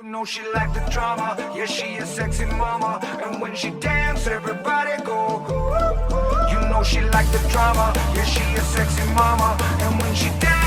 You know she like the drama, yeah she a sexy mama. And when she dance, everybody go. You know she like the drama, yeah she a sexy mama. And when she dance.